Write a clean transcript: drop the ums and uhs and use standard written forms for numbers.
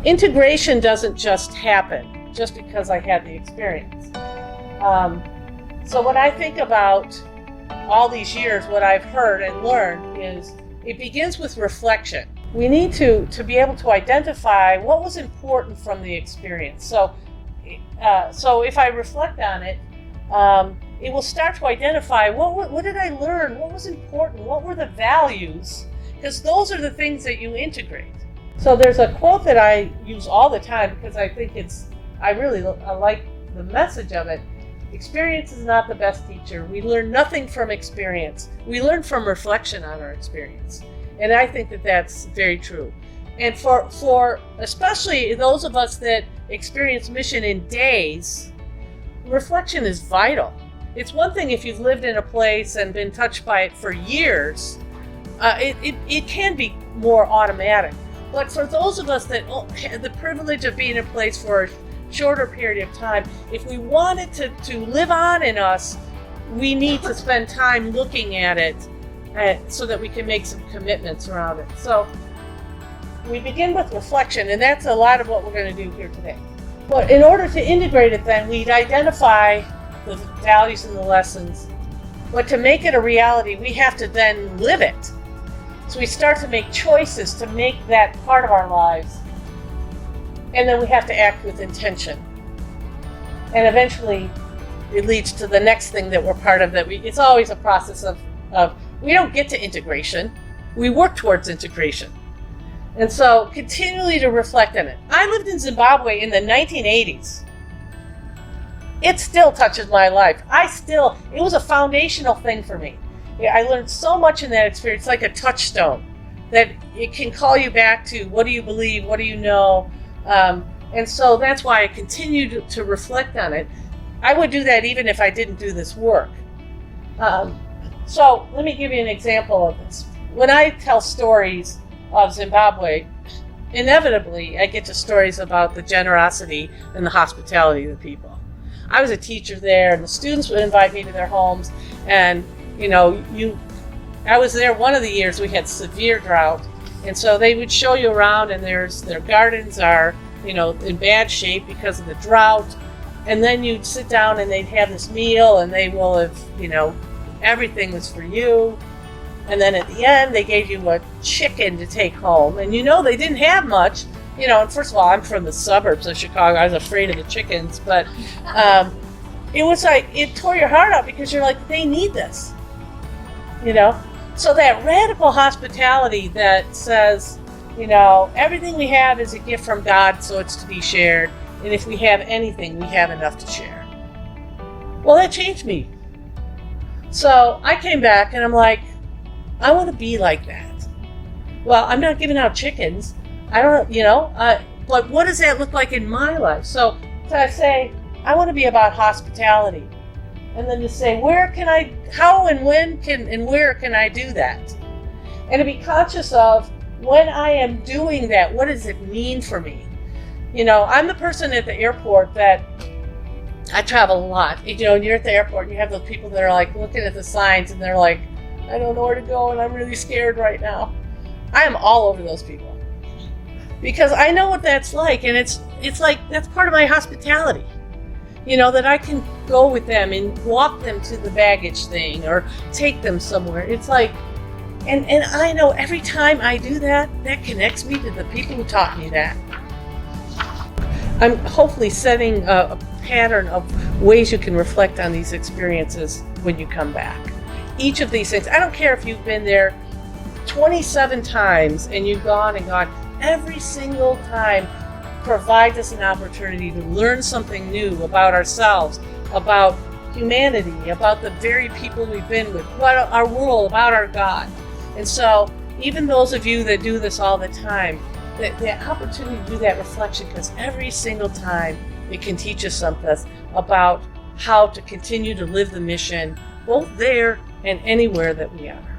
integration doesn't just happen just because I had the experience. So when I think about all these years, what I've heard and learned is it begins with reflection. We need to be able to identify what was important from the experience. So if I reflect on it, it will start to identify what did I learn, what was important, what were the values, because those are the things that you integrate. So there's a quote that I use all the time because I think I like the message of it. Experience is not the best teacher. We learn nothing from experience. We learn from reflection on our experience. And I think that that's very true. And for especially those of us that experience mission in days, reflection is vital. It's one thing if you've lived in a place and been touched by it for years, it can be more automatic. But for those of us that have the privilege of being in a place for a shorter period of time, if we want it to live on in us, we need to spend time looking at it so that we can make some commitments around it. So we begin with reflection, and that's a lot of what we're going to do here today. But in order to integrate it, then we'd identify the values and the lessons. But to make it a reality, we have to then live it. So we start to make choices to make that part of our lives. And then we have to act with intention. And eventually it leads to the next thing that we're part of. It's always a process of we don't get to integration. We work towards integration. And so continually to reflect on it. I lived in Zimbabwe in the 1980s. It still touches my life. It was a foundational thing for me. I learned so much in that experience, like a touchstone, that it can call you back to what do you believe, what do you know, and so that's why I continue to reflect on it. I would do that even if I didn't do this work. So let me give you an example of this. When I tell stories of Zimbabwe, inevitably I get to stories about the generosity and the hospitality of the people. I was a teacher there, and the students would invite me to their homes, and I was there one of the years we had severe drought, and so they would show you around, and their gardens are in bad shape because of the drought, and then you'd sit down and they'd have this meal, and they will have everything was for you, and then at the end they gave you a chicken to take home, and they didn't have much. And first of all, I'm from the suburbs of Chicago. I was afraid of the chickens, but it was like it tore your heart out because you're like, they need this. So that radical hospitality that says, everything we have is a gift from God, so it's to be shared. And if we have anything, we have enough to share. Well, that changed me. So I came back and I'm like, I want to be like that. Well, I'm not giving out chickens. I don't, but what does that look like in my life? So I say, I want to be about hospitality. And then to say, how and when and where can I do that? And to be conscious of when I am doing that, what does it mean for me? I'm the person at the airport that I travel a lot. And you're at the airport and you have those people that are like looking at the signs and they're like, I don't know where to go and I'm really scared right now. I am all over those people. Because I know what that's like, and it's like that's part of my hospitality. That I can go with them and walk them to the baggage thing or take them somewhere. It's like, and I know every time I do that, that connects me to the people who taught me that. I'm hopefully setting a pattern of ways you can reflect on these experiences when you come back. Each of these things, I don't care if you've been there 27 times and you've gone and gone, every single time provides us an opportunity to learn something new about ourselves, about humanity, about the very people we've been with, about our world, about our God. And so even those of you that do this all the time, the opportunity to do that reflection, because every single time it can teach us something about how to continue to live the mission, both there and anywhere that we are.